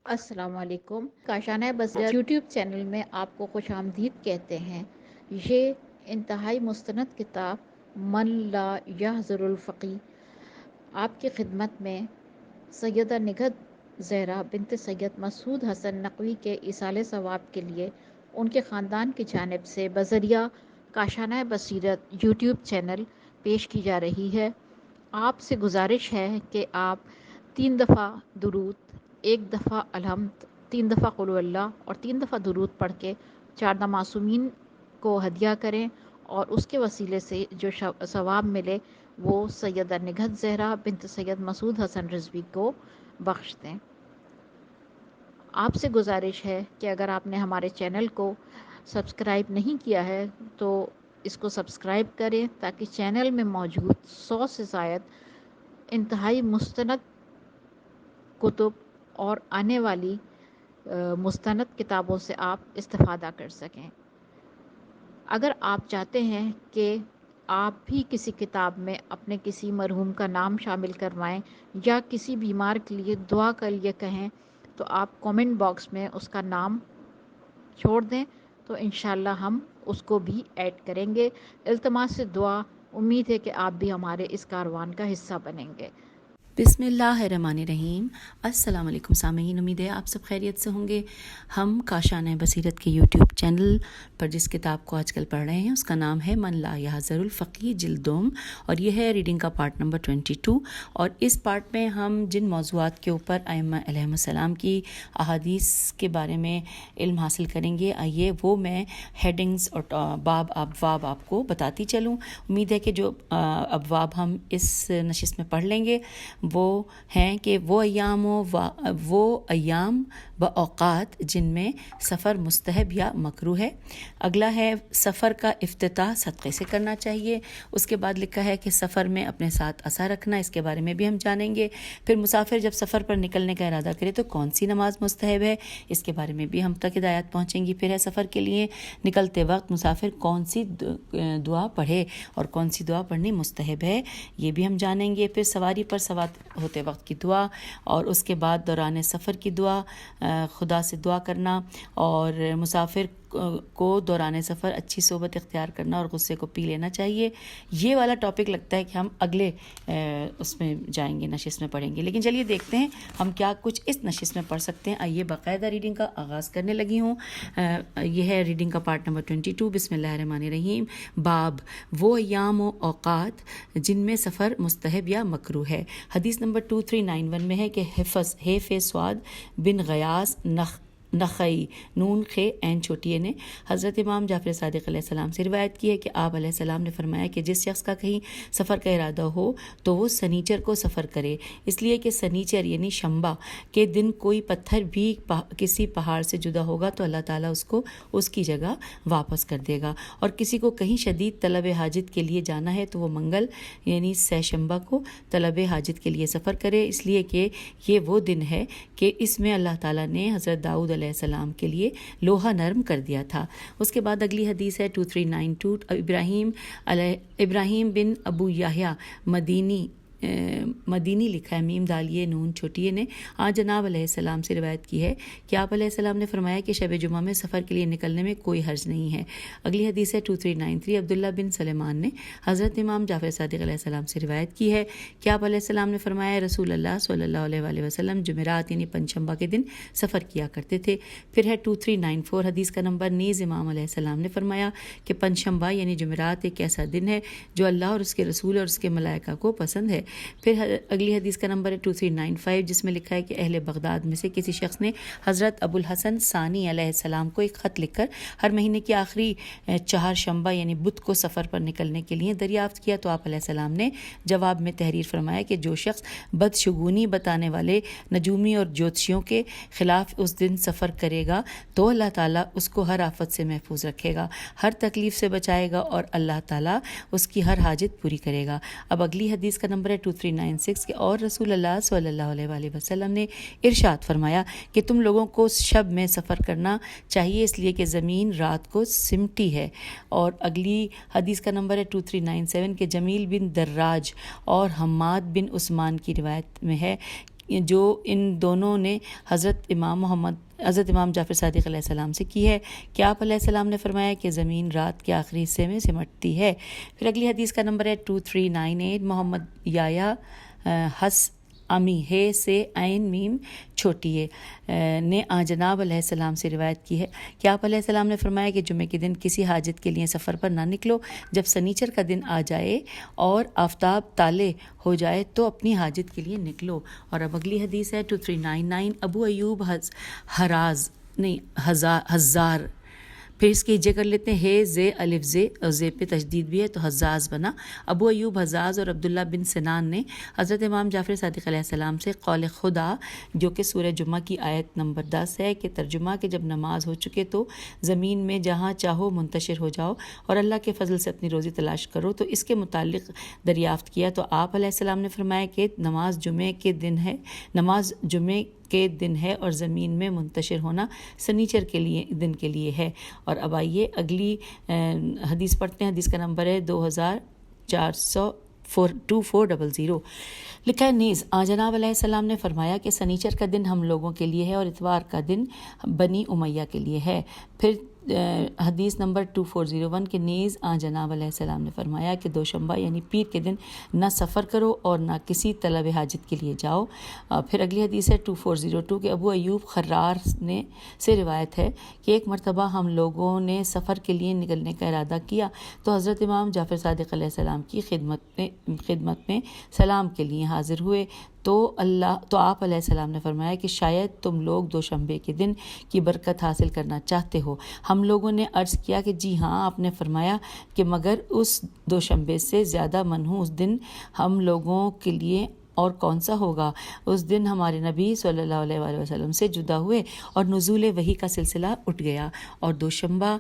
السلام علیکم. کاشانہ بصیرت یوٹیوب چینل میں آپ کو خوش آمدید کہتے ہیں. یہ انتہائی مستند کتاب من لا یحضر الفقی آپ کی خدمت میں سیدہ نگہت زہرا بنت سید مسعود حسن نقوی کے ایصال ثواب کے لیے ان کے خاندان کی جانب سے بذریعہ کاشانہ بصیرت یوٹیوب چینل پیش کی جا رہی ہے. آپ سے گزارش ہے کہ آپ 3 دفعہ درود، 1 دفعہ الحمد، 3 دفعہ قل هو اللہ اور 3 دفعہ درود پڑھ کے 4 معصومین کو ہدیہ کریں اور اس کے وسیلے سے جو ثواب ملے وہ سیدہ نگہت زہرا بنت سید مسعود حسن رضوی کو بخش دیں. آپ سے گزارش ہے کہ اگر آپ نے ہمارے چینل کو سبسکرائب نہیں کیا ہے تو اس کو سبسکرائب کریں تاکہ چینل میں موجود 100 سے زائد انتہائی مستند کتب اور آنے والی مستند کتابوں سے آپ استفادہ کر سکیں. اگر آپ چاہتے ہیں کہ آپ بھی کسی کتاب میں اپنے کسی مرحوم کا نام شامل کروائیں یا کسی بیمار کے لیے دعا کے لیے کہیں تو آپ کومنٹ باکس میں اس کا نام چھوڑ دیں تو انشاءاللہ ہم اس کو بھی ایڈ کریں گے. التماس سے دعا، امید ہے کہ آپ بھی ہمارے اس کاروان کا حصہ بنیں گے. بسم اللہ الرحمن الرحیم. السلام علیکم سامعین، امید ہے آپ سب خیریت سے ہوں گے. ہم کاشانہ بصیرت کے یوٹیوب چینل پر جس کتاب کو آج کل پڑھ رہے ہیں اس کا نام ہے من لا یحضر الفقی جلد دوم، اور یہ ہے ریڈنگ کا پارٹ نمبر 22. اور اس پارٹ میں ہم جن موضوعات کے اوپر ائمہ علیہم السلام کی احادیث کے بارے میں علم حاصل کریں گے، آئیے وہ میں ہیڈنگز اور باب ابواب آپ کو بتاتی چلوں. امید ہے کہ جو ابواب ہم اس نشست میں پڑھ لیں گے وہ ہیں کہ وہ ایام و اوقات جن میں سفر مستحب یا مکروہ ہے. اگلا ہے سفر کا افتتاح صدقے سے کرنا چاہیے. اس کے بعد لکھا ہے کہ سفر میں اپنے ساتھ عصا رکھنا، اس کے بارے میں بھی ہم جانیں گے. پھر مسافر جب سفر پر نکلنے کا ارادہ کرے تو کون سی نماز مستحب ہے، اس کے بارے میں بھی ہم تک ہدایات پہنچیں گی. پھر ہے سفر کے لیے نکلتے وقت مسافر کون سی دعا پڑھے اور کون سی دعا پڑھنی مستحب ہے، یہ بھی ہم جانیں گے. پھر سواری پر سوار ہوتے وقت کی دعا، اور اس کے بعد دوران سفر کی دعا، خدا سے دعا کرنا، اور مسافر کو دوران سفر اچھی صحبت اختیار کرنا اور غصے کو پی لینا چاہیے. یہ والا ٹاپک لگتا ہے کہ ہم اگلے اس میں جائیں گے، نشست میں پڑھیں گے. لیکن چلیے دیکھتے ہیں ہم کیا کچھ اس نشست میں پڑھ سکتے ہیں. آئیے باقاعدہ ریڈنگ کا آغاز کرنے لگی ہوں. یہ ہے ریڈنگ کا پارٹ نمبر 22. بسم اللہ الرحمن الرحیم. باب وہ ایام و اوقات جن میں سفر مستحب یا مکروہ ہے. حدیث نمبر 2391 میں ہے کہ حیف سواد بن غیاث نخعی نون خے عین چھوٹی نے حضرت امام جعفر صادق علیہ السلام سے روایت کی ہے کہ آپ علیہ السلام نے فرمایا کہ جس شخص کا کہیں سفر کا ارادہ ہو تو وہ سنیچر کو سفر کرے، اس لیے کہ سنیچر یعنی شنبہ کے دن کوئی پتھر بھی کسی پہاڑ سے جدا ہوگا تو اللہ تعالیٰ اس کو اس کی جگہ واپس کر دے گا. اور کسی کو کہیں شدید طلب حاجت کے لیے جانا ہے تو وہ منگل یعنی سہ شنبہ کو طلب حاجت کے لیے سفر کرے، اس لیے کہ یہ وہ دن ہے کہ اس میں اللہ تعالیٰ نے حضرت داؤد علیہ السلام کے لیے لوہا نرم کر دیا تھا. اس کے بعد اگلی حدیث ہے 2392. ابراہیم بن ابو یحییٰ مدینی لکھا ہے، میم دالیے نون چھوٹیے نے جناب علیہ السلام سے روایت کی ہے کہ آپ علیہ السلام نے فرمایا کہ شب جمعہ میں سفر کے لیے نکلنے میں کوئی حرج نہیں ہے. اگلی حدیث ہے 2393. عبداللہ بن سلیمان نے حضرت امام جعفر صادق علیہ السلام سے روایت کی ہے کہ آپ علیہ السلام نے فرمایا رسول اللہ صلی اللہ علیہ وآلہ وسلم جمعرات یعنی پنجشنبہ کے دن سفر کیا کرتے تھے. پھر ہے 2394. حدیث کا نمبر. نیز امام علیہ السلام نے فرمایا کہ پنجشنبہ یعنی جمعرات ایک ایسا دن ہے جو اللہ اور اس کے رسول اور اس کے ملائکہ کو پسند ہے. پھر اگلی حدیث کا نمبر ہے 2395 جس میں لکھا ہے کہ اہل بغداد میں سے کسی شخص نے حضرت ابو الحسن ثانی علیہ السلام کو ایک خط لکھ کر ہر مہینے کی آخری چہار شنبہ یعنی بدھ کو سفر پر نکلنے کے لیے دریافت کیا تو آپ علیہ السلام نے جواب میں تحریر فرمایا کہ جو شخص بدشگونی بتانے والے نجومی اور جوتشیوں کے خلاف اس دن سفر کرے گا تو اللہ تعالیٰ اس کو ہر آفت سے محفوظ رکھے گا، ہر تکلیف سے بچائے گا اور اللہ تعالیٰ اس کی ہر حاجت پوری کرے گا. اب اگلی حدیث کا نمبر ہے 2396 کہ اور رسول اللہ صلی اللہ علیہ وآلہ وسلم نے ارشاد فرمایا کہ تم لوگوں کو شب میں سفر کرنا چاہیے اس لیے کہ زمین رات کو سمٹی ہے. اور اگلی حدیث کا نمبر ہے 2397 کہ جمیل بن دراج اور حماد بن عثمان کی روایت میں ہے جو ان دونوں نے حضرت امام جعفر صادق علیہ السلام سے کی ہے کہ آپ علیہ السلام نے فرمایا کہ زمین رات کے آخری حصے میں سمٹتی ہے۔ پھر اگلی حدیث کا نمبر ہے 2398، محمد یایا حس امی ہے سے عین میم چھوٹی ہے نے جناب علیہ السلام سے روایت کی ہے کہ آپ علیہ السلام نے فرمایا کہ جمعے کے دن کسی حاجت کے لیے سفر پر نہ نکلو، جب سنیچر کا دن آ جائے اور آفتاب طالع ہو جائے تو اپنی حاجت کے لیے نکلو۔ اور اب اگلی حدیث ہے 2399، ابو ایوب ہزار، پھر اس کی ہجے کر لیتے ہیں، ہے زے الف زے اور زے پہ تشدید بھی ہے تو حزاز بنا۔ ابو ایوب حزاز اور عبداللہ بن سنان نے حضرت امام جعفر صادق علیہ السلام سے قول خدا، جو کہ سورہ جمعہ کی آیت نمبر 10 ہے، کہ ترجمہ کہ جب نماز ہو چکے تو زمین میں جہاں چاہو منتشر ہو جاؤ اور اللہ کے فضل سے اپنی روزی تلاش کرو، تو اس کے متعلق دریافت کیا تو آپ علیہ السلام نے فرمایا کہ نماز جمعے کے دن ہے اور زمین میں منتشر ہونا سنیچر کے لیے دن کے لیے ہے۔ اور اب آئیے اگلی حدیث پڑھتے ہیں۔ حدیث کا نمبر ہے 2400، لکھا ہے نیز جناب علیہ السلام نے فرمایا کہ سنیچر کا دن ہم لوگوں کے لیے ہے اور اتوار کا دن بنی امیہ کے لیے ہے۔ پھر حدیث نمبر 2401 کے نیز جناب علیہ السلام نے فرمایا کہ دوشنبہ یعنی پیر کے دن نہ سفر کرو اور نہ کسی طلب حاجت کے لیے جاؤ۔ پھر اگلی حدیث ہے 2402 کے ابو ایوب خرار سے روایت ہے کہ ایک مرتبہ ہم لوگوں نے سفر کے لیے نکلنے کا ارادہ کیا تو حضرت امام جعفر صادق علیہ السلام کی خدمت میں سلام کے لیے حاضر ہوئے تو آپ علیہ السلام نے فرمایا کہ شاید تم لوگ دوشنبے کے دن کی برکت حاصل کرنا چاہتے ہو۔ ہم لوگوں نے عرض کیا کہ جی ہاں۔ آپ نے فرمایا کہ مگر اس دوشنبے سے زیادہ منحوس دن ہم لوگوں کے لیے اور کون سا ہوگا؟ اس دن ہمارے نبی صلی اللہ علیہ وآلہ وسلم سے جدا ہوئے اور نزول وحی کا سلسلہ اٹھ گیا، اور دوشنبہ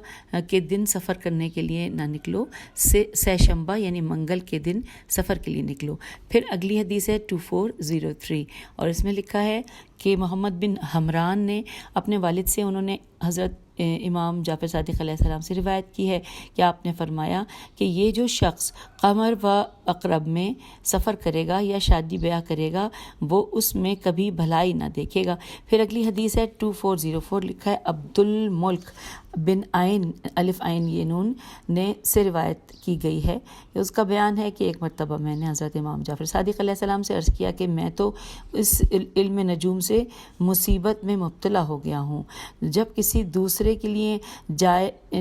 کے دن سفر کرنے کے لیے نہ نکلو، سہ شنبہ یعنی منگل کے دن سفر کے لیے نکلو۔ پھر اگلی حدیث ہے 2403 اور اس میں لکھا ہے کہ محمد بن حمران نے اپنے والد سے، انہوں نے حضرت امام جعفر صادق علیہ السلام سے روایت کی ہے کہ آپ نے فرمایا کہ یہ جو شخص قمر و عقرب میں سفر کرے گا یا شادی بیاہ کرے گا وہ اس میں کبھی بھلائی نہ دیکھے گا۔ پھر اگلی حدیث ہے 2404، لکھا ہے عبد الملک بن عین الف عین یہ نون نے سے روایت کی گئی ہے۔ اس کا بیان ہے کہ ایک مرتبہ میں نے حضرت امام جعفر صادق علیہ السلام سے عرض کیا کہ میں تو اس علم نجوم سے مصیبت میں مبتلا ہو گیا ہوں، جب کسی دوسرے کے لیے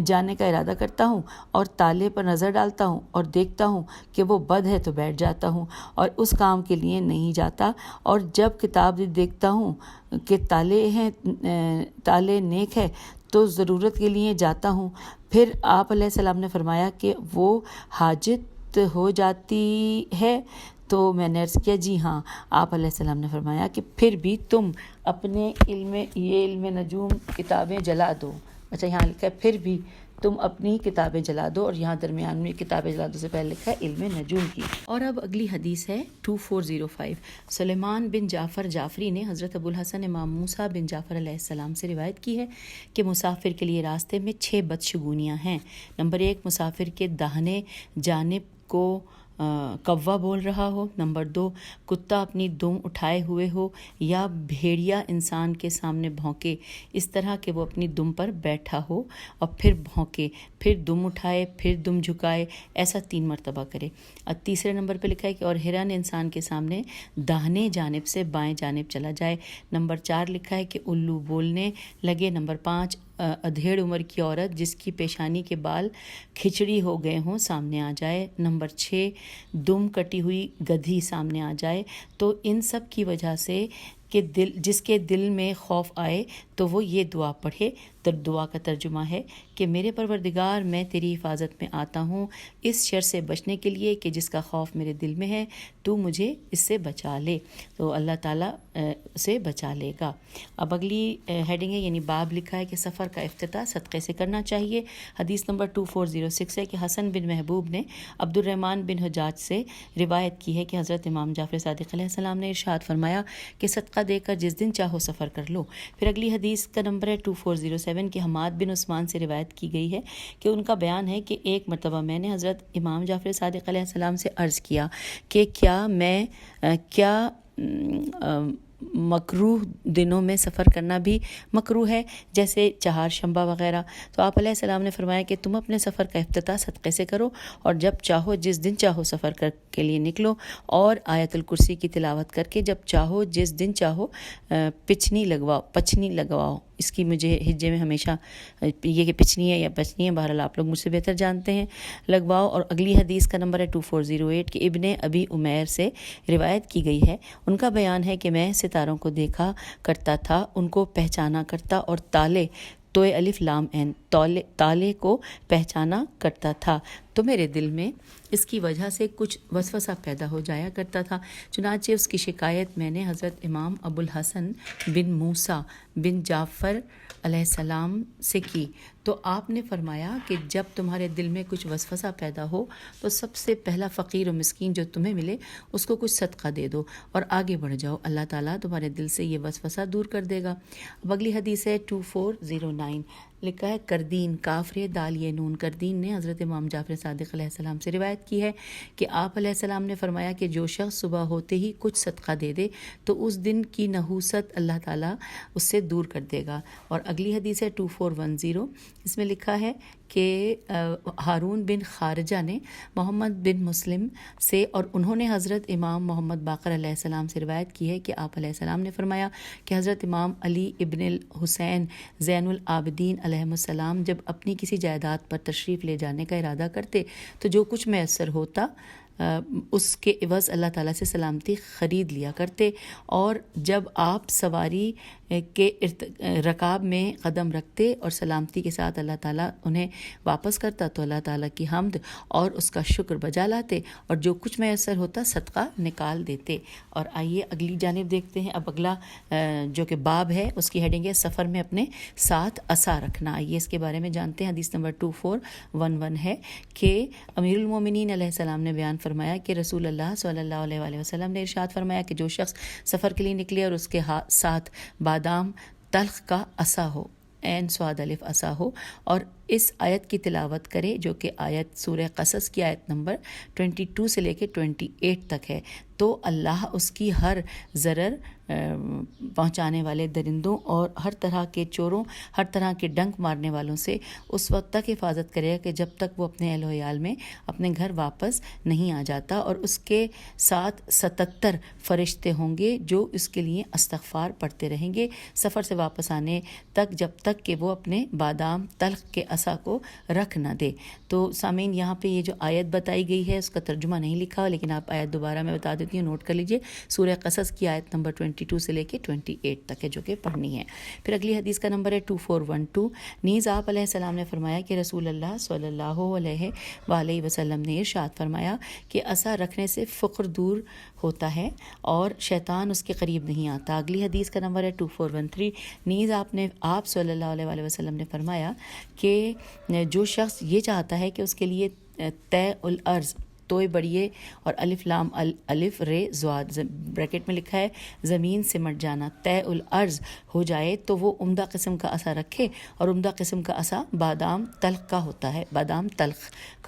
جانے کا ارادہ کرتا ہوں اور تالے پر نظر ڈالتا ہوں اور دیکھتا ہوں کہ وہ بد ہے تو بیٹھ جاتا ہوں اور اس کام کے لیے نہیں جاتا، اور جب کتاب دیکھتا ہوں کہ تالے نیک ہے تو ضرورت کے لیے جاتا ہوں۔ پھر آپ علیہ السلام نے فرمایا کہ وہ حاجت ہو جاتی ہے تو میں نے عرض کیا جی ہاں۔ آپ علیہ السلام نے فرمایا کہ پھر بھی تم اپنے علم نجوم کتابیں جلا دو۔ اچھا یہاں لکھا ہے پھر بھی تم اپنی کتابیں جلا دو، اور یہاں درمیان میں کتابیں جلا دو سے پہلے لکھا ہے علم نجوم کی۔ اور اب اگلی حدیث ہے 2405، سلیمان بن جعفر جعفری نے حضرت ابو الحسن امام موسیٰ بن جعفر علیہ السلام سے روایت کی ہے کہ مسافر کے لیے راستے میں 6 بدشگونیاں ہیں۔ نمبر 1، مسافر کے داہنے جانب کو کوا بول رہا ہو۔ نمبر 2، کتا اپنی دم اٹھائے ہوئے ہو یا بھیڑیا انسان کے سامنے بھونکے اس طرح کہ وہ اپنی دم پر بیٹھا ہو اور پھر بھونکے، پھر دم اٹھائے، پھر دم جھکائے، ایسا 3 مرتبہ کرے۔ اور تیسرے نمبر پہ لکھا ہے کہ اور ہرن انسان کے سامنے داہنے جانب سے بائیں جانب چلا جائے۔ نمبر 4 لکھا ہے کہ الو بولنے لگے۔ نمبر 5، ادھیڑ عمر کی عورت جس کی پیشانی کے بال کھچڑی ہو گئے ہوں سامنے آ جائے۔ نمبر 6، دم کٹی ہوئی گدھی سامنے آ جائے۔ تو ان سب کی وجہ سے کہ جس کے دل میں خوف آئے تو وہ یہ دعا پڑھے۔ دعا کا ترجمہ ہے کہ میرے پروردگار، میں تیری حفاظت میں آتا ہوں اس شر سے بچنے کے لیے کہ جس کا خوف میرے دل میں ہے، تو مجھے اس سے بچا لے۔ تو اللہ تعالیٰ سے بچا لے گا۔ اب اگلی ہیڈنگ ہے یعنی باب لکھا ہے کہ سفر کا افتتاح صدقے سے کرنا چاہیے۔ حدیث نمبر 2406 ہے کہ حسن بن محبوب نے عبد الرحمن بن حجاج سے روایت کی ہے کہ حضرت امام جعفر صادق علیہ السلام نے ارشاد فرمایا کہ صدقہ دے کر جس دن چاہو سفر کر لو۔ پھر اگلی حدیث کا نمبر ہے 2407 کہ حماد بن عثمان سے روایت کی گئی ہے کہ ان کا بیان ہے کہ ایک مرتبہ میں نے حضرت امام جعفر صادق علیہ السلام سے عرض کیا کہ کیا مکروہ دنوں میں سفر کرنا بھی مکروہ ہے، جیسے چہار شنبہ وغیرہ۔ تو آپ علیہ السلام نے فرمایا کہ تم اپنے سفر کا افتتاح صدقے سے کرو، اور جب چاہو جس دن چاہو سفر کے لیے نکلو، اور آیت الکرسی کی تلاوت کر کے جب چاہو جس دن چاہو پچنی لگواؤ۔ اس کی مجھے حجے میں ہمیشہ یہ کہ پچنی ہے یا پچنی ہے، بہرحال آپ لوگ مجھ سے بہتر جانتے ہیں، لگواؤ۔ اور اگلی حدیث کا نمبر ہے 2408 کہ ابن ابی عمیر سے روایت کی گئی ہے، ان کا بیان ہے کہ میں ستاروں کو دیکھا کرتا تھا، ان کو پہچانا کرتا، اور تالے توئے الف لام عین تالے کو پہچانا کرتا تھا، تو میرے دل میں اس کی وجہ سے کچھ وسوسہ پیدا ہو جایا کرتا تھا۔ چنانچہ اس کی شکایت میں نے حضرت امام ابو الحسن بن موسیٰ بن جعفر علیہ السلام سے کی، تو آپ نے فرمایا کہ جب تمہارے دل میں کچھ وسوسہ پیدا ہو تو سب سے پہلا فقیر و مسکین جو تمہیں ملے اس کو کچھ صدقہ دے دو اور آگے بڑھ جاؤ، اللہ تعالیٰ تمہارے دل سے یہ وسوسہ دور کر دے گا۔ اب اگلی حدیث ہے 2409، لکھا ہے کردین، کافر دال یہ نون، کردین نے حضرت امام جعفر صادق علیہ السلام سے روایت کی ہے کہ آپ علیہ السلام نے فرمایا کہ جو شخص صبح ہوتے ہی کچھ صدقہ دے دے تو اس دن کی نحوست اللہ تعالیٰ اس سے دور کر دے گا۔ اور اگلی حدیث ہے 2410، اس میں لکھا ہے کہ ہارون بن خارجہ نے محمد بن مسلم سے، اور انہوں نے حضرت امام محمد باقر علیہ السلام سے روایت کی ہے کہ آپ علیہ السلام نے فرمایا کہ حضرت امام علی ابن الحسین زین العابدین علیہ السلام جب اپنی کسی جائیداد پر تشریف لے جانے کا ارادہ کرتے تو جو کچھ میسر ہوتا اس کے عوض اللہ تعالیٰ سے سلامتی خرید لیا کرتے، اور جب آپ سواری کے رکاب میں قدم رکھتے اور سلامتی کے ساتھ اللہ تعالیٰ انہیں واپس کرتا تو اللہ تعالیٰ کی حمد اور اس کا شکر بجا لاتے، اور جو کچھ میسر ہوتا صدقہ نکال دیتے۔ اور آئیے اگلی جانب دیکھتے ہیں۔ اب اگلا جو کہ باب ہے اس کی ہیڈنگ ہے سفر میں اپنے ساتھ عصا رکھنا۔ آئیے اس کے بارے میں جانتے ہیں۔ حدیث نمبر 2411 ہے کہ امیر المومنین علیہ السلام نے بیان فرمایا کہ رسول اللہ صلی اللہ علیہ وآلہ وسلم نے ارشاد فرمایا کہ جو شخص سفر کے لیے نکلے اور اس کے ساتھ بادام تلخ کا عصا ہو، عین صاد الف عصا ہو، اور اس آیت کی تلاوت کرے جو کہ آیت سورہ قصص کی آیت نمبر 22 سے لے کے 28 تک ہے، تو اللہ اس کی ہر ضرر پہنچانے والے درندوں اور ہر طرح کے چوروں، ہر طرح کے ڈنک مارنے والوں سے اس وقت تک حفاظت کرے گا کہ جب تک وہ اپنے اہل و عیال میں اپنے گھر واپس نہیں آ جاتا، اور اس کے ساتھ 77 فرشتے ہوں گے جو اس کے لیے استغفار پڑھتے رہیں گے سفر سے واپس آنے تک، جب تک کہ وہ اپنے بادام تلخ کے عصا کو رکھ نہ دے۔ تو سامعین، یہاں پہ یہ جو آیت بتائی گئی ہے اس کا ترجمہ نہیں لکھا، لیکن آپ آیت دوبارہ میں بتا دیتی ہوں، نوٹ کر لیجئے۔ سورہ قصص کی آیت نمبر 22 سے لے کے 28 تک ہے جو کہ پڑھنی ہے۔ پھر اگلی حدیث کا نمبر ہے 2412، نیز آپ علیہ السلام نے فرمایا کہ رسول اللہ صلی اللہ علیہ وآلہ وسلم نے ارشاد فرمایا کہ عصا رکھنے سے فقر دور ہوتا ہے اور شیطان اس کے قریب نہیں آتا۔ اگلی حدیث کا نمبر ہے 2413، نیز آپ صلی اللہ علیہ وآلہ وسلم نے فرمایا کہ جو شخص یہ چاہتا ہے کہ اس کے لیے طے الارض، توئے بڑھیے اور الف لام الف رے زواد بریکٹ میں لکھا ہے زمین سے مٹ جانا، طے الارض ہو جائے، تو وہ عمدہ قسم کا عصا رکھے، اور عمدہ قسم کا عصا بادام تلخ کا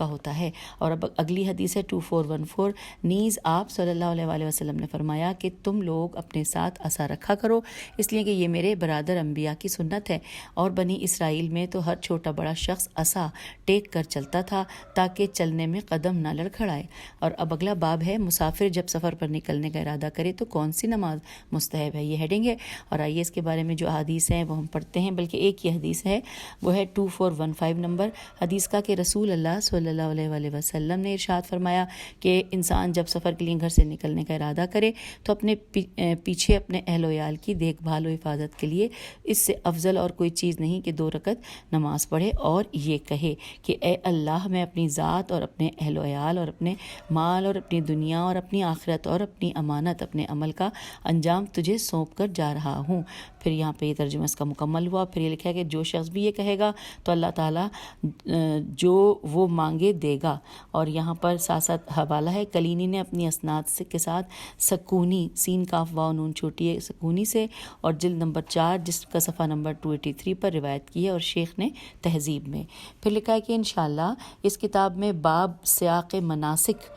ہوتا ہے۔ اور اب اگلی حدیث ہے 2414، نیز آپ صلی اللہ علیہ وآلہ وسلم نے فرمایا کہ تم لوگ اپنے ساتھ عصا رکھا کرو، اس لیے کہ یہ میرے برادر انبیاء کی سنت ہے، اور بنی اسرائیل میں تو ہر چھوٹا بڑا شخص عصا ٹیک کر چلتا تھا تاکہ چلنے میں قدم نہ لڑکھڑائے۔ اور اب اگلا باب ہے مسافر جب سفر پر نکلنے کا ارادہ کرے تو کون سی نماز مستحب ہے، یہ ہیڈنگ ہے۔ اور آئیے اس کے بارے میں جو حدیث ہیں وہ ہم پڑھتے ہیں، بلکہ ایک ہی حدیث ہے، وہ ہے 2415 نمبر حدیث کا کہ رسول اللہ صلی اللہ علیہ وآلہ وسلم نے ارشاد فرمایا کہ انسان جب سفر کے لیے گھر سے نکلنے کا ارادہ کرے تو اپنے پیچھے اپنے اہل و عیال کی دیکھ بھال و حفاظت کے لیے اس سے افضل اور کوئی چیز نہیں کہ 2 رکعت نماز پڑھے، اور یہ کہے کہ اے اللہ، میں اپنی ذات اور اپنے اہل و عیال اور اپنے مال اور اپنی دنیا اور اپنی آخرت اور اپنی امانت، اپنے عمل کا انجام تجھے سونپ کر جا رہا ہوں۔ پھر یہاں پہ یہ ترجمہ اس کا مکمل ہوا۔ پھر یہ لکھا ہے کہ جو شخص بھی یہ کہے گا تو اللہ تعالیٰ جو وہ مانگے دے گا۔ اور یہاں پر ساتھ حوالہ ہے، کلینی نے اپنی اسناد کے ساتھ سکونی سین کاف واو نون چھوٹی ہے سکونی سے، اور جلد نمبر 4 جس کا صفحہ نمبر 283 پر روایت کی ہے، اور شیخ نے تہذیب میں۔ پھر لکھا ہے کہ انشاءاللہ اس کتاب میں باب سیاق من مناسک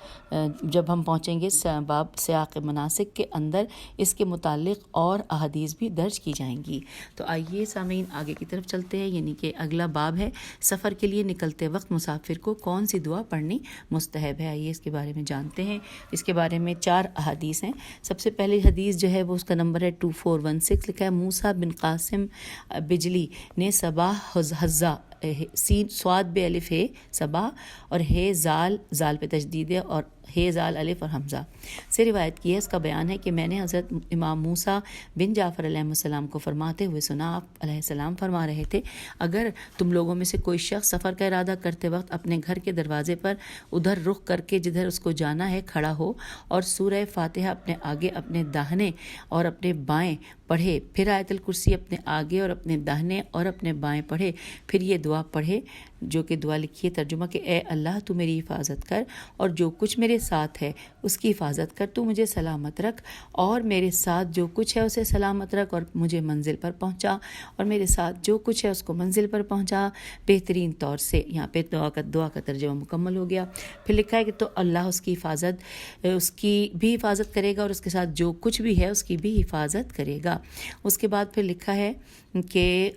جب ہم پہنچیں گے باب سیاق مناسک کے اندر اس کے متعلق اور احادیث بھی درج کی جائیں گی۔ تو آئیے سامعین آگے کی طرف چلتے ہیں، یعنی کہ اگلا باب ہے سفر کے لیے نکلتے وقت مسافر کو کون سی دعا پڑھنی مستحب ہے۔ آئیے اس کے بارے میں جانتے ہیں۔ اس کے بارے میں 4 احادیث ہیں۔ سب سے پہلی حدیث جو ہے وہ اس کا نمبر ہے 2416، لکھا ہے موسیٰ بن قاسم بجلی نے صباح حزہ سین سواد بے الف ہے صباح اور ہے زال پہ تشدید ہے اور ہے زال الف اور حمزہ سے روایت کی ہے۔ اس کا بیان ہے کہ میں نے حضرت امام موسیٰ بن جعفر علیہ السلام کو فرماتے ہوئے سنا۔ آپ علیہ السلام فرما رہے تھے، اگر تم لوگوں میں سے کوئی شخص سفر کا ارادہ کرتے وقت اپنے گھر کے دروازے پر ادھر رخ کر کے جدھر اس کو جانا ہے کھڑا ہو اور سورہ فاتحہ اپنے آگے اپنے داہنے اور اپنے بائیں پڑھے، پھر آیت الکرسی اپنے آگے اور اپنے داہنے اور اپنے بائیں پڑھے، پھر یہ دعا پڑھے جو کہ دعا لکھی ہے ترجمہ کہ اے اللہ تو میری حفاظت کر اور جو کچھ میرے ساتھ ہے اس کی حفاظت کر، تو مجھے سلامت رکھ اور میرے ساتھ جو کچھ ہے اسے سلامت رکھ اور مجھے منزل پر پہنچا اور میرے ساتھ جو کچھ ہے اس کو منزل پر پہنچا بہترین طور سے۔ یہاں پہ دعا کا ترجمہ مکمل ہو گیا۔ پھر لکھا ہے کہ تو اللہ اس کی بھی حفاظت کرے گا اور اس کے ساتھ جو کچھ بھی ہے اس کی بھی حفاظت کرے گا۔ اس کے بعد پھر لکھا ہے کہ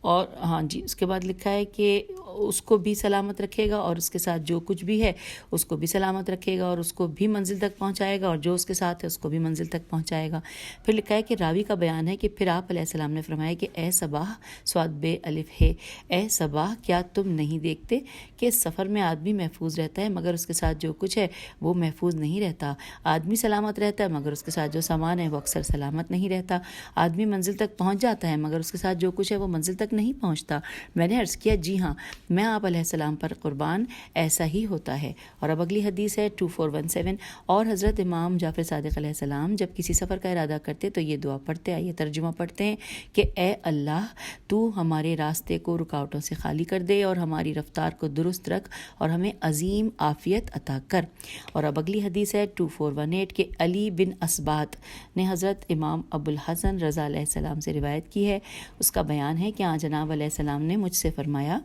اور ہاں جی اس کے بعد لکھا ہے کہ اس کو بھی سلامت رکھے گا اور اس کے ساتھ جو کچھ بھی ہے اس کو بھی سلامت رکھے گا اور اس کو بھی منزل تک پہنچائے گا اور جو اس کے ساتھ ہے اس کو بھی منزل تک پہنچائے گا۔ پھر لکھا ہے کہ راوی کا بیان ہے کہ پھر آپ علیہ السلام نے فرمایا کہ اے صباح سواد بے الف ہے، اے صباح کیا تم نہیں دیکھتے کہ سفر میں آدمی محفوظ رہتا ہے مگر اس کے ساتھ جو کچھ ہے وہ محفوظ نہیں رہتا، آدمی سلامت رہتا ہے مگر اس کے ساتھ جو سامان ہے وہ اکثر سلامت نہیں رہتا، آدمی منزل تک پہنچ جاتا ہے مگر اس کے ساتھ جو کچھ ہے وہ منزل تک نہیں پہنچتا۔ میں نے عرض کیا جی ہاں میں آپ علیہ السلام پر قربان ایسا ہی ہوتا ہے۔ اور اب اگلی حدیث ہے 2417، اور حضرت امام جعفر صادق علیہ السلام جب کسی سفر کا ارادہ کرتے تو یہ دعا پڑھتے، آئیے ترجمہ پڑھتے ہیں کہ اے اللہ تو ہمارے راستے کو رکاوٹوں سے خالی کر دے اور ہماری رفتار کو درست رکھ اور ہمیں عظیم عافیت عطا کر۔ اور اب اگلی حدیث ہے 2418 کہ علی بن اسبات نے حضرت امام ابو الحسن رضا علیہ السلام سے روایت کی ہے۔ اس کا بیان ہے کہ جناب علیہ السلام نے مجھ سے فرمایا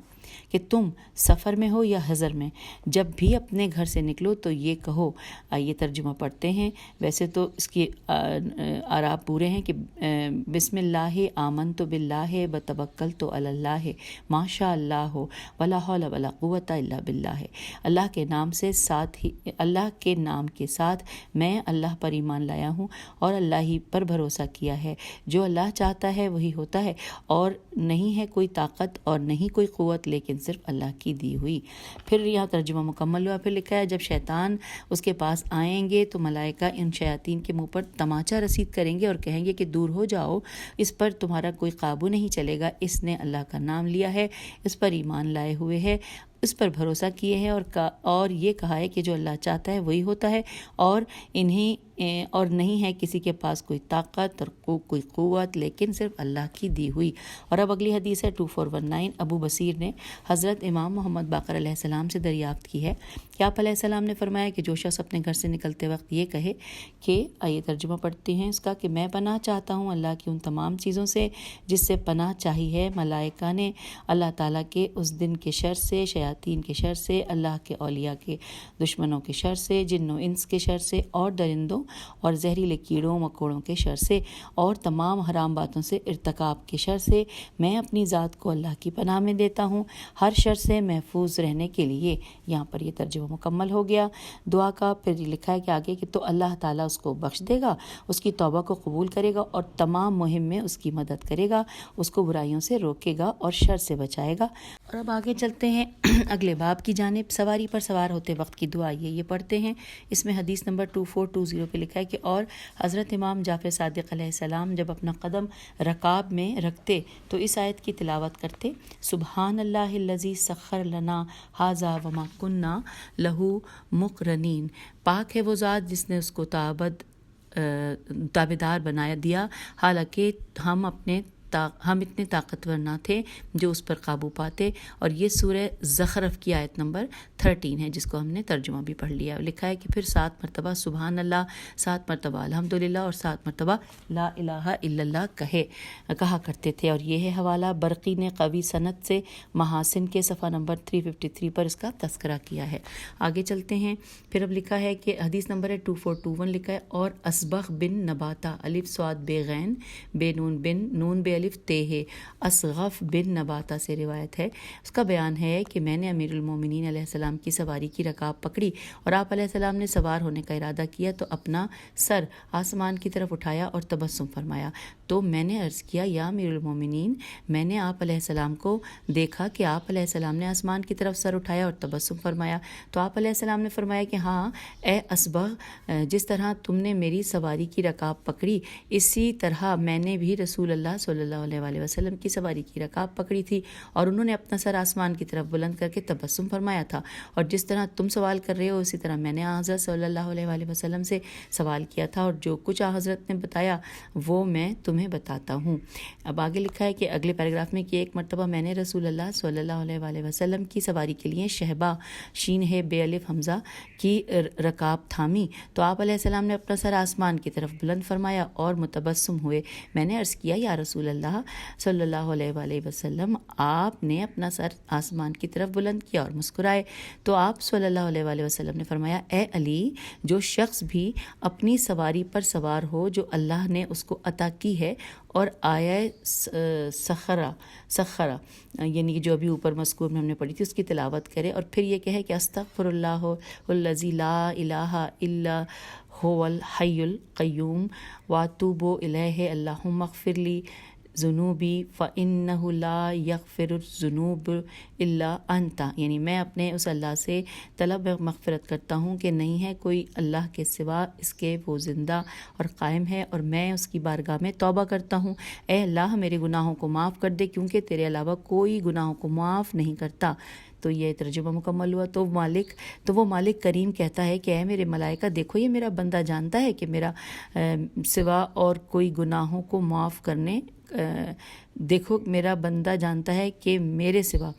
کہ تم سفر میں ہو یا حضر میں جب بھی اپنے گھر سے نکلو تو یہ کہو۔ آئیے ترجمہ پڑھتے ہیں۔ ویسے تو اس کی آراب پورے ہیں کہ بسم اللہ آمنت باللہ وتوکلت علی اللہ ما شاء اللہ ولا حول ولا قوت الا باللہ۔ اللہ کے نام کے ساتھ میں اللہ پر ایمان لایا ہوں اور اللہ ہی پر بھروسہ کیا ہے، جو اللہ چاہتا ہے وہی ہوتا ہے اور نہیں ہے کوئی طاقت اور نہیں کوئی قوت لیکن صرف اللہ کی دی ہوئی۔ پھر یہاں ترجمہ مکمل ہوا۔ پھر لکھا ہے جب شیطان اس کے پاس آئیں گے تو ملائکہ ان شیاطین کے منہ پر تماچا رسید کریں گے اور کہیں گے کہ دور ہو جاؤ، اس پر تمہارا کوئی قابو نہیں چلے گا، اس نے اللہ کا نام لیا ہے، اس پر ایمان لائے ہوئے ہے، اس پر بھروسہ کیے ہیں اور یہ کہا ہے کہ جو اللہ چاہتا ہے وہی ہوتا ہے اور نہیں ہے کسی کے پاس کوئی طاقت اور کوئی قوت لیکن صرف اللہ کی دی ہوئی۔ اور اب اگلی حدیث ہے 2419، ابو بصیر نے حضرت امام محمد باقر علیہ السلام سے دریافت کی ہے کہ آپ علیہ السلام نے فرمایا کہ جو شخص اپنے گھر سے نکلتے وقت یہ کہے کہ آئیے ترجمہ پڑھتے ہیں اس کا کہ میں پناہ چاہتا ہوں اللہ کی ان تمام چیزوں سے جس سے پناہ چاہی ہے، ملائکہ نے اللہ تعالیٰ کے اس دن کے شر سے، شیاطین کے شر سے، اللہ کے اولیاء کے دشمنوں کے شر سے، جن و انس کے شر سے اور درندوں اور زہریلے کیڑوں مکوڑوں کے شر سے اور تمام حرام باتوں سے ارتکاب کے شر سے میں اپنی ذات کو اللہ کی پناہ میں دیتا ہوں ہر شر سے محفوظ رہنے کے لیے۔ یہاں پر یہ ترجمہ مکمل ہو گیا دعا کا۔ پھر لکھا ہے کہ آگے کہ تو اللہ تعالیٰ اس کو بخش دے گا، اس کی توبہ کو قبول کرے گا اور تمام مہم میں اس کی مدد کرے گا، اس کو برائیوں سے روکے گا اور شر سے بچائے گا۔ اور اب آگے چلتے ہیں اگلے باب کی جانب۔ سواری پر سوار ہوتے وقت کی دعا یہ پڑھتے ہیں۔ اس میں حدیث نمبر 2420 پہ لکھا ہے کہ اور حضرت امام جعفر صادق علیہ السلام جب اپنا قدم رکاب میں رکھتے تو اس آیت کی تلاوت کرتے، سبحان اللہ الذی سخر لنا ھذا وما کنا لہ مقرنین، پاک ہے وہ ذات جس نے اس کو تابعدار بنایا دیا حالانکہ ہم اپنے ہم اتنے طاقتور نہ تھے جو اس پر قابو پاتے. اور یہ سورہ زخرف کی آیت نمبر 13 ہے، جس کو ہم نے ترجمہ بھی پڑھ لیا. لکھا ہے کہ پھر 7 مرتبہ سبحان اللہ، 7 مرتبہ الحمدللہ اور 7 مرتبہ لا الہ الا اللہ کہا کرتے تھے. اور یہ ہے حوالہ برقی نے قوی سند سے محاسن کے صفحہ نمبر 353 پر اس کا تذکرہ کیا ہے. آگے چلتے ہیں. پھر اب لکھا ہے کہ حدیث نمبر ہے 2421 لکھا ہے اور اسبغ بن نباتہ الف صاد بے غین بے نون بن نون بے الف تے ہے اسغف بن نباتہ سے روایت ہے. اس کا بیان ہے کہ میں نے امیر المومنین علیہ السلام کی سواری کی رکاب پکڑی اور آپ علیہ السلام نے سوار ہونے کا ارادہ کیا تو اپنا سر آسمان کی طرف اٹھایا اور تبسم فرمایا. تو میں نے عرض کیا یا امیر المومنین، میں نے آپ علیہ السلام کو دیکھا کہ آپ علیہ السلام نے آسمان کی طرف سر اٹھایا اور تبسم فرمایا. تو آپ علیہ السلام نے فرمایا کہ ہاں اے اسبغ، جس طرح تم نے میری سواری کی رکاب پکڑی اسی طرح میں نے بھی رسول اللہ صلی اللہ علیہ وسلم کی سواری کی رکاب پکڑی تھی اور انہوں نے اپنا سر آسمان کی طرف بلند کر کے تبسم فرمایا تھا. اور جس طرح تم سوال کر رہے ہو اسی طرح میں نے حضرت صلی اللہ علیہ وسلم سے سوال کیا تھا اور جو کچھ حضرت نے بتایا وہ میں تمہیں بتاتا ہوں. اب آگے لکھا ہے کہ اگلے پیراگراف میں کہ ایک مرتبہ میں نے رسول اللہ صلی اللہ علیہ وسلم کی سواری کے لیے شہبہ شین ہے بے الف حمزہ کی رکاب تھامی تو آپ علیہ السلام نے اپنا سر آسمان کی طرف بلند فرمایا اور متبسم ہوئے. میں نے عرض کیا یا رسول اللہ صلی اللہ علیہ وسلم، آپ نے اپنا سر آسمان کی طرف بلند کیا اور مسکرائے. تو آپ صلی اللہ علیہ وسلم نے فرمایا اے علی، جو شخص بھی اپنی سواری پر سوار ہو جو اللہ نے اس کو عطا کی ہے اور آیہ سخرہ یعنی جو ابھی اوپر مذکور میں ہم نے پڑھی تھی اس کی تلاوت کرے اور پھر یہ کہے کہ استغفر اللہ الذی لا الہ الا هو الحی القیوم واتوب الیہ اللہم اغفر لی ذنوبی فإنہ لا یغفر الذنوب الا انت، یعنی میں اپنے اس اللہ سے طلب مغفرت کرتا ہوں کہ نہیں ہے کوئی اللہ کے سوا اس کے وہ زندہ اور قائم ہے اور میں اس کی بارگاہ میں توبہ کرتا ہوں. اے اللہ میرے گناہوں کو معاف کر دے کیونکہ تیرے علاوہ کوئی گناہوں کو معاف نہیں کرتا. تو یہ ترجمہ مکمل ہوا. تو وہ مالک کریم کہتا ہے کہ اے میرے ملائکہ، دیکھو یہ میرا بندہ جانتا ہے کہ میرا سوا اور کوئی گناہوں کو معاف کرنے دیکھو میرا بندہ جانتا ہے کہ میرے سوا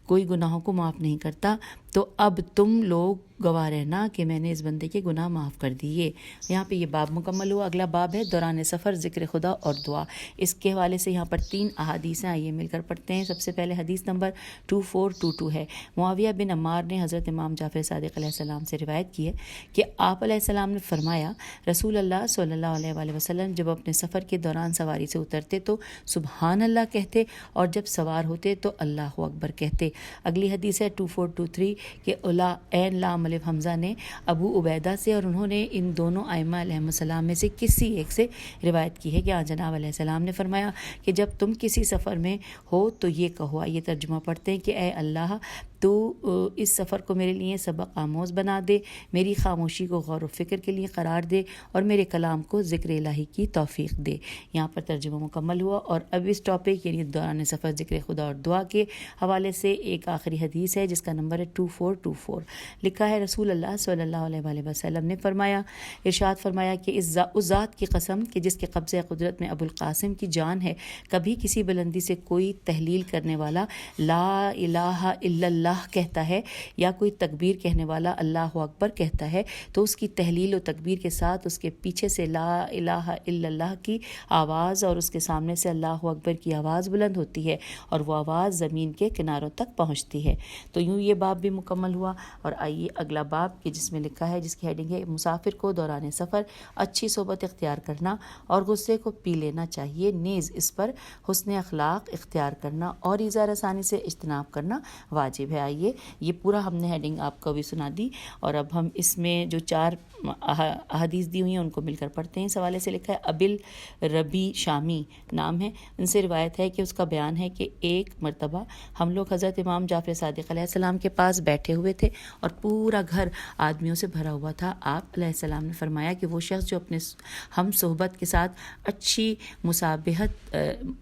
کوئی گناہوں کو معاف نہیں کرتا. تو اب تم لوگ گواہ رہنا کہ میں نے اس بندے کے گناہ معاف کر دیے. یہاں پہ یہ باب مکمل ہوا. اگلا باب ہے دوران سفر ذکر خدا اور دعا. اس کے حوالے سے یہاں پر 3 احادیث ہیں، آئیے مل کر پڑھتے ہیں. سب سے پہلے حدیث نمبر 2422 ہے. معاویہ بن عمار نے حضرت امام جعفر صادق علیہ السلام سے روایت کی ہے کہ آپ علیہ السلام نے فرمایا رسول اللہ صلی اللہ علیہ وسلم جب اپنے سفر کے دوران سواری سے اترتے تو سبحان اللہ کہتے اور جب سوار ہوتے تو اللہ اکبر کہتے. اگلی حدیث ہے 2423 کہ عین لام الف حمزہ نے ابو عبیدہ سے اور انہوں نے ان دونوں ائمہ علیہم السلام میں سے کسی ایک سے روایت کی ہے کہ جناب علیہ السلام نے فرمایا کہ جب تم کسی سفر میں ہو تو یہ کہو. یہ ترجمہ پڑھتے ہیں کہ اے اللہ تو اس سفر کو میرے لیے سبق آموز بنا دے، میری خاموشی کو غور و فکر کے لیے قرار دے اور میرے کلام کو ذکر الہی کی توفیق دے. یہاں پر ترجمہ مکمل ہوا. اور اب اس ٹاپک یعنی دوران سفر ذکر خدا اور دعا کے حوالے سے ایک آخری حدیث ہے جس کا نمبر ہے 2424. لکھا ہے رسول اللہ صلی اللہ علیہ وسلم نے فرمایا، ارشاد فرمایا کہ اس ذات کی قسم کہ جس کے قبضہ قدرت میں ابو القاسم کی جان ہے، کبھی کسی بلندی سے کوئی تحلیل کرنے والا لا الہ الا اللہ کہتا ہے یا کوئی تکبیر کہنے والا اللہ اکبر کہتا ہے تو اس کی تحلیل و تکبیر کے ساتھ اس کے پیچھے سے لا الہ الا اللہ کی آواز اور اس کے سامنے سے اللہ اکبر کی آواز بلند ہوتی ہے اور وہ آواز زمین کے کناروں تک پہنچتی ہے. تو یوں یہ باب بھی مکمل ہوا. اور آئیے اگلا باب کہ جس میں لکھا ہے، جس کی ہیڈنگ ہے مسافر کو دوران سفر اچھی صحبت اختیار کرنا اور غصے کو پی لینا چاہیے، نیز اس پر حسن اخلاق اختیار کرنا اور اظہار ثانی سے اجتناب کرنا واجب ہے. آئیے یہ پورا ہم نے ہیڈنگ آپ کو بھی سنا دی اور اب ہم اس میں جو 4 احادیث دی ہوئی ہیں ان کو مل کر پڑھتے ہیں. اس حوالے سے لکھا ہے ابل ربی شامی نام ہے، ان سے روایت ہے کہ اس کا بیان ہے کہ ایک مرتبہ ہم لوگ حضرت امام جعفر صادق علیہ السلام کے پاس بیٹھے ہوئے تھے اور پورا گھر آدمیوں سے بھرا ہوا تھا. آپ علیہ السلام نے فرمایا کہ وہ شخص جو اپنے ہم صحبت کے ساتھ اچھی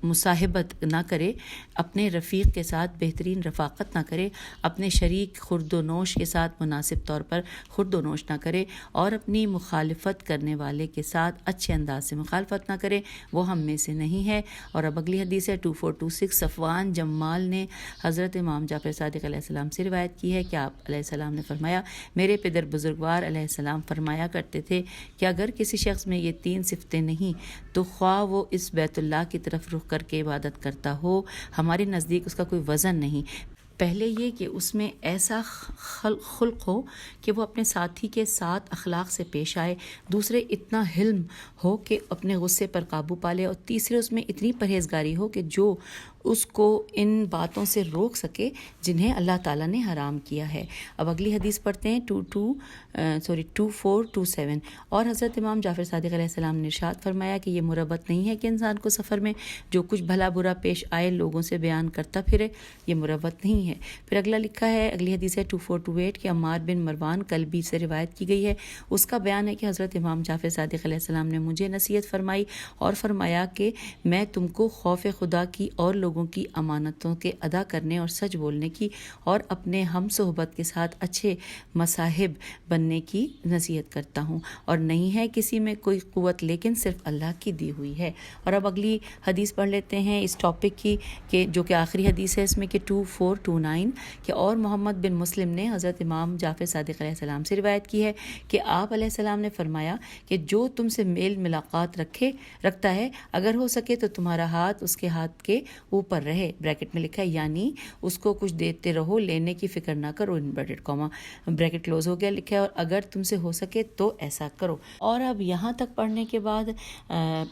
مصاحبت نہ کرے، اپنے رفیق کے ساتھ بہترین رفاقت نہ کرے اپنے شریک خورد و نوش کے ساتھ مناسب طور پر خورد و نوش نہ کرے اور اپنی مخالفت کرنے والے کے ساتھ اچھے انداز سے مخالفت نہ کرے، وہ ہم میں سے نہیں ہے۔ اور اب اگلی حدیث ہے 2426۔ صفوان جمال نے حضرت امام جعفر صادق علیہ السلام سے روایت کی ہے کہ آپ علیہ السلام نے فرمایا، میرے پدر بزرگوار علیہ السلام فرمایا کرتے تھے کہ اگر کسی شخص میں یہ 3 صفتیں نہیں تو خواہ وہ اس بیت اللہ کی طرف رخ کر کے عبادت کرتا ہو، ہمارے نزدیک اس کا کوئی وزن نہیں۔ پہلے یہ کہ اس میں ایسا خلق ہو کہ وہ اپنے ساتھی کے ساتھ اخلاق سے پیش آئے، دوسرے اتنا حلم ہو کہ اپنے غصے پر قابو پالے، اور تیسرے اس میں اتنی پرہیزگاری ہو کہ جو اس کو ان باتوں سے روک سکے جنہیں اللہ تعالیٰ نے حرام کیا ہے۔ اب اگلی حدیث پڑھتے ہیں 2427۔ اور حضرت امام جعفر صادق علیہ السلام نے ارشاد فرمایا کہ یہ مربت نہیں ہے کہ انسان کو سفر میں جو کچھ بھلا برا پیش آئے لوگوں سے بیان کرتا پھرے، یہ مربت نہیں ہے۔ پھر اگلا لکھا ہے، اگلی حدیث ہے 2428 کہ عمار بن مروان کلبی سے روایت کی گئی ہے، اس کا بیان ہے کہ حضرت امام جعفر صادق علیہ السلام نے مجھے نصیحت فرمائی اور فرمایا کہ میں تم کو خوف خدا کی اور لوگوں کی امانتوں کے ادا کرنے اور سچ بولنے کی اور اپنے ہم صحبت کے ساتھ اچھے مصاحب بننے کی نصیحت کرتا ہوں، اور نہیں ہے کسی میں کوئی قوت لیکن صرف اللہ کی دی ہوئی ہے۔ اور اب اگلی حدیث پڑھ لیتے ہیں اس ٹاپک کی، کہ جو کہ آخری حدیث ہے اس میں، کہ 2429 کہ اور محمد بن مسلم نے حضرت امام جعفر صادق علیہ السلام سے روایت کی ہے کہ آپ علیہ السلام نے فرمایا کہ جو تم سے میل ملاقات رکھتا ہے، اگر ہو سکے تو تمہارا ہاتھ اس کے ہاتھ کے اوپر رہے، بریکٹ میں لکھا ہے، یعنی اس کو کچھ دیتے رہو، لینے کی فکر نہ کرو، انورٹڈ کاما بریکٹ کلوز ہو گیا، لکھا ہے، اور اگر تم سے ہو سکے تو ایسا کرو۔ اور اب یہاں تک پڑھنے کے بعد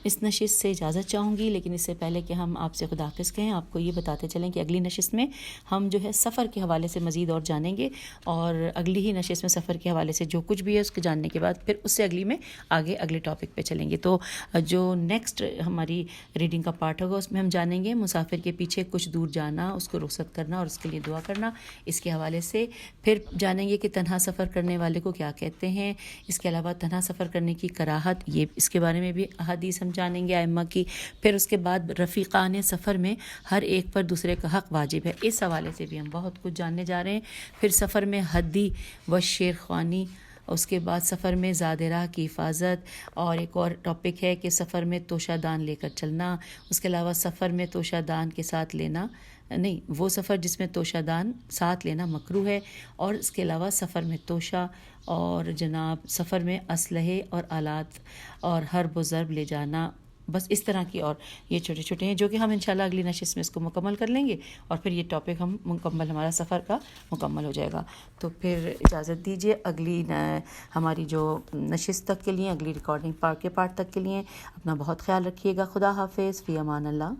اس نشست سے اجازت چاہوں گی، لیکن اس سے پہلے کہ ہم آپ سے خداحافظ کہیں، آپ کو یہ بتاتے چلیں کہ اگلی نشست میں ہم جو ہے سفر کے حوالے سے مزید اور جانیں گے، اور اگلی ہی نشست میں سفر کے حوالے سے جو کچھ بھی ہے اس کو جاننے کے بعد پھر اس سے اگلی میں آگے اگلے ٹاپک پہ چلیں گے۔ تو جو نیکسٹ ہماری ریڈنگ کا پارٹ ہوگا اس میں ہم جانیں گے مسافر کے پیچھے کچھ دور جانا، اس کو رخصت کرنا اور اس کے لیے دعا کرنا، اس کے حوالے سے پھر جانیں گے کہ تنہا سفر کرنے والے کو کیا کہتے ہیں، اس کے علاوہ تنہا سفر کرنے کی کراہت، یہ اس کے بارے میں بھی احادیث ہم جانیں گے ائمہ کی، پھر اس کے بعد رفیقان سفر میں ہر ایک پر دوسرے کا حق واجب ہے، اس حوالے سے بھی ہم بہت کچھ جاننے جا رہے ہیں۔ پھر سفر میں حدی و شیرخوانی، اس کے بعد سفر میں زاد راہ کی حفاظت، اور ایک اور ٹاپک ہے کہ سفر میں توشہ دان لے کر چلنا، اس کے علاوہ سفر میں توشہ دان کے ساتھ لینا نہیں، وہ سفر جس میں توشہ دان ساتھ لینا مکروہ ہے، اور اس کے علاوہ سفر میں توشہ اور جناب سفر میں اسلحے اور آلات اور حرب و ضرب لے جانا، بس اس طرح کی، اور یہ چھوٹے چھوٹے ہیں جو کہ ہم انشاءاللہ اگلی نشست میں اس کو مکمل کر لیں گے، اور پھر یہ ٹاپک ہم مکمل ہمارا سفر کا مکمل ہو جائے گا۔ تو پھر اجازت دیجیے، اگلی ہماری جو نشست تک کے لیے، اگلی ریکارڈنگ پارٹ تک کے لیے اپنا بہت خیال رکھیے گا۔ خدا حافظ، فی امان اللہ۔